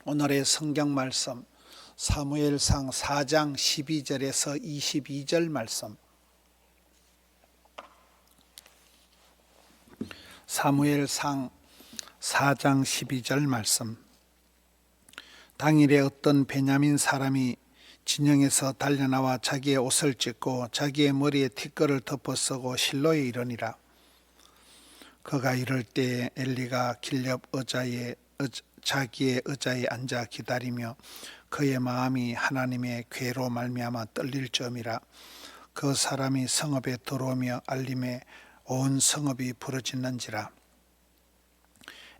오늘의 성경 말씀 사무엘상 4장 12절에서 22절 말씀. 사무엘상 4장 12절 말씀. 당일에 어떤 베냐민 사람이 진영에서 달려나와 자기의 옷을 찢고 자기의 머리에 티끌을 덮어 쓰고 실로에 이르니라. 그가 이럴 때에 엘리가 길렵 자기의 의자에 앉아 기다리며 그의 마음이 하나님의 괴로 말미암아 떨릴 점이라. 그 사람이 성읍에 들어오며 알림에 온 성읍이 부르짖는지라.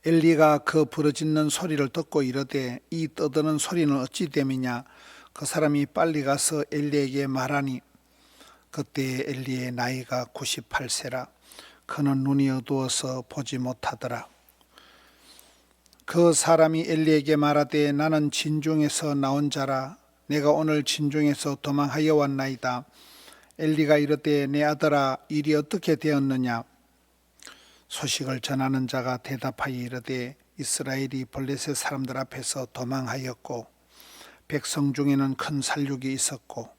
엘리가 그 부르짖는 소리를 듣고 이르되 이 떠드는 소리는 어찌 됨이냐. 그 사람이 빨리 가서 엘리에게 말하니 그때 엘리의 나이가 98세라. 그는 눈이 어두워서 보지 못하더라. 그 사람이 엘리에게 말하되 나는 진중에서 나온 자라. 내가 오늘 진중에서 도망하여 왔나이다. 엘리가 이르되 내 아들아 일이 어떻게 되었느냐. 소식을 전하는 자가 대답하여 이르되 이스라엘이 블레셋 사람들 앞에서 도망하였고 백성 중에는 큰 살육이 있었고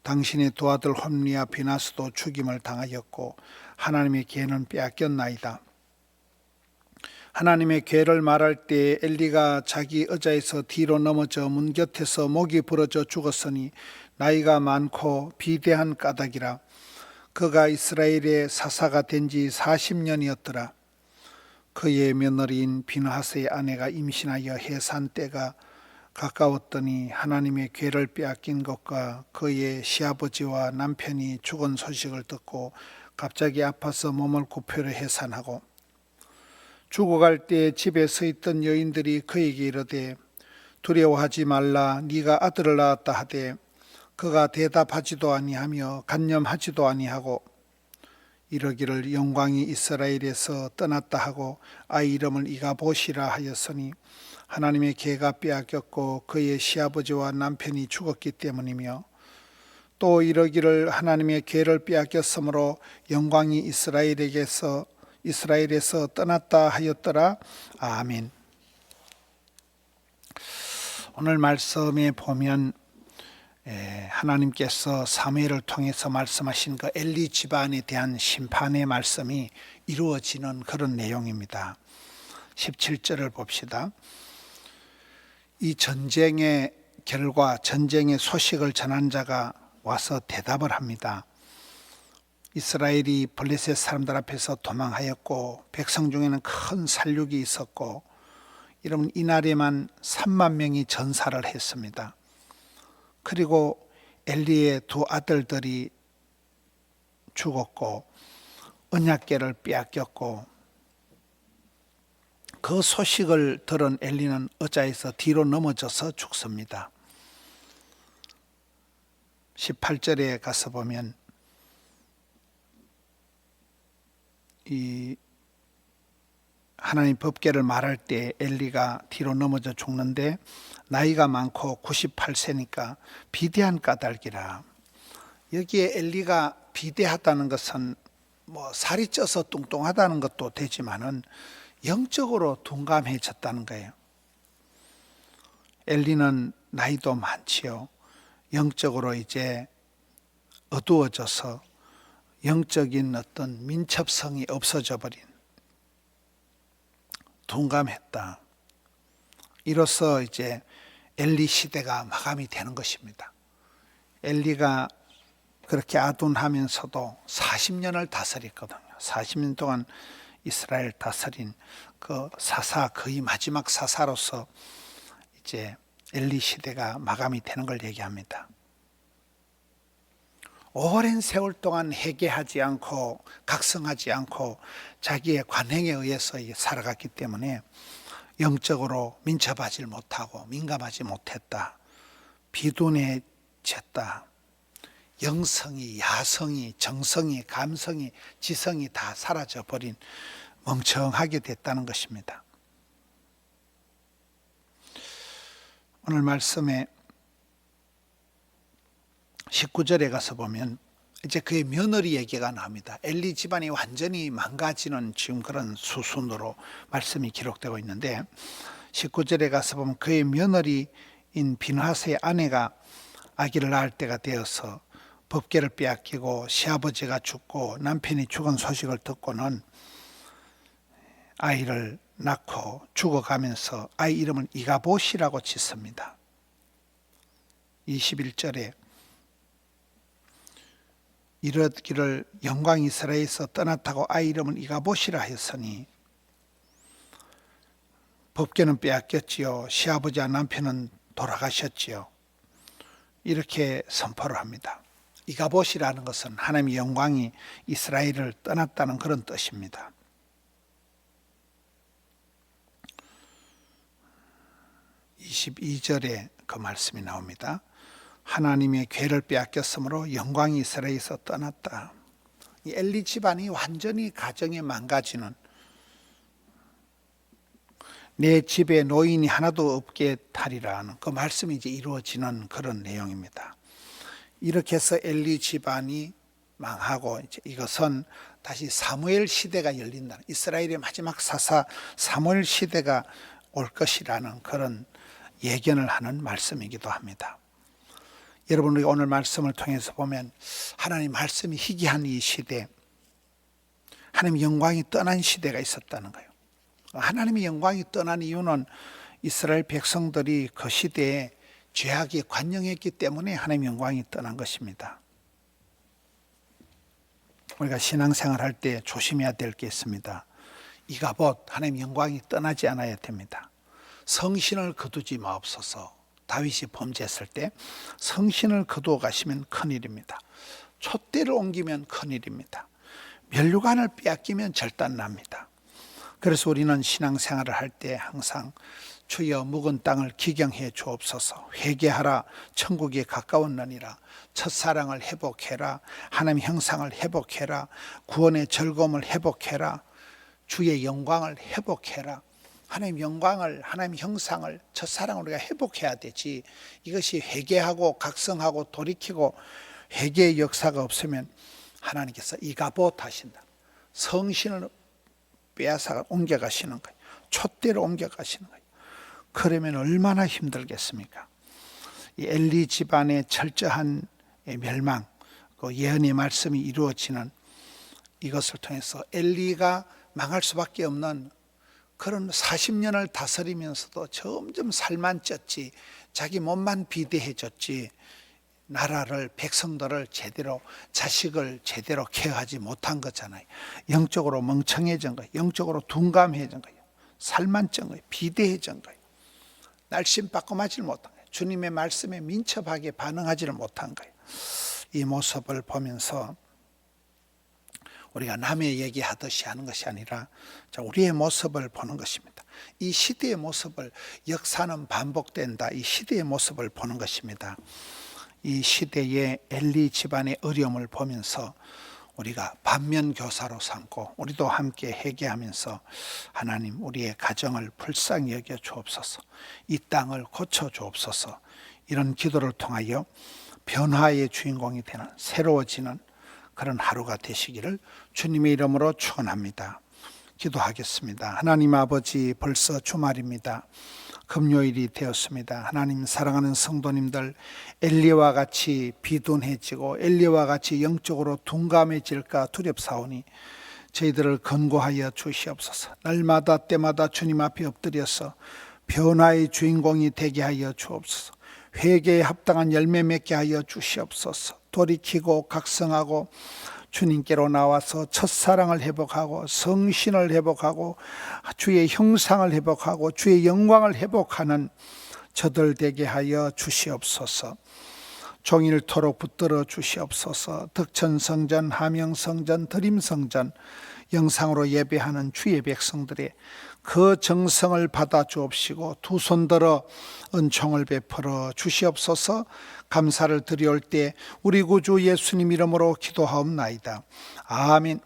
당신의 두 아들 홈리와 비나스도 죽임을 당하였고 하나님의 괴는 빼앗겼나이다. 하나님의 괴를 말할 때 엘리가 자기 의자에서 뒤로 넘어져 문 곁에서 목이 부러져 죽었으니 나이가 많고 비대한 까닭이라. 그가 이스라엘의 사사가 된 지 40년이었더라. 그의 며느리인 비느하스의 아내가 임신하여 해산 때가 가까웠더니 하나님의 괴를 빼앗긴 것과 그의 시아버지와 남편이 죽은 소식을 듣고 갑자기 아파서 몸을 굽혀려 해산하고 죽어갈 때 집에 서 있던 여인들이 그에게 이르되 두려워하지 말라. 네가 아들을 낳았다 하되 그가 대답하지도 아니하며 간념하지도 아니하고 이러기를 영광이 이스라엘에서 떠났다 하고 아이 이름을 이가봇이라 하였으니 하나님의 괴가 빼앗겼고 그의 시아버지와 남편이 죽었기 때문이며 또 이러기를 하나님의 괴를 빼앗겼으므로 영광이 이스라엘에서 떠났다 하였더라. 아멘. 오늘 말씀에 보면 하나님께서 사무엘을 통해서 말씀하신 그 엘리 집안에 대한 심판의 말씀이 이루어지는 그런 내용입니다. 17절을 봅시다. 이 전쟁의 결과, 전쟁의 소식을 전한 자가 와서 대답을 합니다. 이스라엘이 블레셋 사람들 앞에서 도망하였고 백성 중에는 큰 살육이 있었고 이러면 이날에만 3만 명이 전사를 했습니다. 그리고 엘리의 두 아들들이 죽었고 언약궤를 빼앗겼고 그 소식을 들은 엘리는 의자에서 뒤로 넘어져서 죽습니다. 18절에 가서 보면 이 하나님 법궤를 말할 때 엘리가 뒤로 넘어져 죽는데 나이가 많고 98세니까 비대한 까닭이라. 여기에 엘리가 비대하다는 것은 살이 쪄서 뚱뚱하다는 것도 되지만은 영적으로 둔감해졌다는 거예요. 엘리는 나이도 많지요. 영적으로 이제 어두워져서 영적인 어떤 민첩성이 없어져 버린, 둔감했다. 이로써 이제 엘리 시대가 마감이 되는 것입니다. 엘리가 그렇게 아둔하면서도 40년을 다스렸거든요. 40년 동안 이스라엘 다스린 그 사사, 거의 마지막 사사로서 이제 엘리 시대가 마감이 되는 걸 얘기합니다. 오랜 세월 동안 회개하지 않고 각성하지 않고 자기의 관행에 의해서 살아갔기 때문에 영적으로 민첩하지 못하고 민감하지 못했다. 비둔해졌다. 영성이, 야성이, 정성이, 감성이, 지성이 다 사라져버린 멍청하게 됐다는 것입니다. 오늘 말씀에 19절에 가서 보면 이제 그의 며느리 얘기가 나옵니다. 엘리 집안이 완전히 망가지는 지금 그런 수순으로 말씀이 기록되고 있는데 19절에 가서 보면 그의 며느리인 비느하스의 아내가 아기를 낳을 때가 되어서 법궤를 빼앗기고 시아버지가 죽고 남편이 죽은 소식을 듣고는 아이를 낳고 죽어가면서 아이 이름을 이가봇이라고 짓습니다. 21절에 이르기를 영광이 이스라엘에서 떠났다고 아이 이름을 이가봇이라 했으니 법궤는 빼앗겼지요. 시아버지와 남편은 돌아가셨지요. 이렇게 선포를 합니다. 이가봇이라는 것은 하나님의 영광이 이스라엘을 떠났다는 그런 뜻입니다. 22절에 그 말씀이 나옵니다. 하나님의 궤를 빼앗겼으므로 영광이 이스라엘에서 떠났다. 이 엘리 집안이 완전히 가정이 망가지는, 내 집에 노인이 하나도 없게 하리라는 그 말씀이 이제 이루어지는 그런 내용입니다. 이렇게 해서 엘리 집안이 망하고 이제 이것은 다시 사무엘 시대가 열린다. 이스라엘의 마지막 사사 사무엘 시대가 올 것이라는 그런 예견을 하는 말씀이기도 합니다. 여러분, 우리 오늘 말씀을 통해서 보면 하나님 말씀이 희귀한 이 시대, 하나님 영광이 떠난 시대가 있었다는 거예요. 하나님의 영광이 떠난 이유는 이스라엘 백성들이 그 시대에 죄악에 관영했기 때문에 하나님의 영광이 떠난 것입니다. 우리가 신앙생활 할 때 조심해야 될 게 있습니다. 이가봇, 하나님의 영광이 떠나지 않아야 됩니다. 성신을 거두지 마옵소서. 다윗이 범죄했을 때 성신을 거두어 가시면 큰일입니다. 촛대를 옮기면 큰일입니다. 면류관을 빼앗기면 절단납니다. 그래서 우리는 신앙생활을 할 때 항상 주여 묵은 땅을 기경해 주옵소서, 회개하라, 천국에 가까웠느니라, 첫사랑을 회복해라, 하나님의 형상을 회복해라, 구원의 즐거움을 회복해라, 주의 영광을 회복해라. 하나님 영광을, 하나님 형상을, 첫사랑을 우리가 회복해야 되지. 이것이 회개하고 각성하고 돌이키고 회개의 역사가 없으면 하나님께서 이가봇 하신다. 성신을 빼앗아 옮겨가시는 거예요. 촛대로 옮겨가시는 거예요. 그러면 얼마나 힘들겠습니까? 이 엘리 집안의 철저한 멸망, 그 예언의 말씀이 이루어지는 이것을 통해서 엘리가 망할 수밖에 없는 그런 40년을 다스리면서도 점점 살만 쪘지, 자기 몸만 비대해졌지, 나라를, 백성들을 제대로, 자식을 제대로 케어하지 못한 거잖아요. 영적으로 멍청해진 거예요. 영적으로 둔감해진 거예요. 살만 찐 거예요. 비대해진 거예요. 날씬 바꿔맞지를 못한 거예요. 주님의 말씀에 민첩하게 반응하지를 못한 거예요. 이 모습을 보면서 우리가 남의 얘기하듯이 하는 것이 아니라 우리의 모습을 보는 것입니다. 이 시대의 모습을, 역사는 반복된다, 이 시대의 모습을 보는 것입니다. 이 시대의 엘리 집안의 어려움을 보면서 우리가 반면교사로 삼고 우리도 함께 회개하면서 하나님, 우리의 가정을 불쌍히 여겨 주옵소서, 이 땅을 고쳐 주옵소서, 이런 기도를 통하여 변화의 주인공이 되는, 새로워지는 그런 하루가 되시기를 주님의 이름으로 축원합니다. 기도하겠습니다. 하나님 아버지, 벌써 주말입니다. 금요일이 되었습니다. 하나님, 사랑하는 성도님들, 엘리와 같이 비둔해지고 엘리와 같이 영적으로 둔감해질까 두렵사오니 저희들을 권고하여 주시옵소서. 날마다 때마다 주님 앞에 엎드려서 변화의 주인공이 되게 하여 주옵소서. 회개에 합당한 열매 맺게 하여 주시옵소서. 돌이키고 각성하고 주님께로 나와서 첫사랑을 회복하고 성신을 회복하고 주의 형상을 회복하고 주의 영광을 회복하는 저들 되게 하여 주시옵소서. 종일토록 붙들어 주시옵소서. 덕천성전, 함영성전, 드림성전 영상으로 예배하는 주의 백성들의 그 정성을 받아 주옵시고 두 손 들어 은총을 베풀어 주시옵소서. 감사를 드려올 때 우리 구주 예수님 이름으로 기도하옵나이다. 아멘.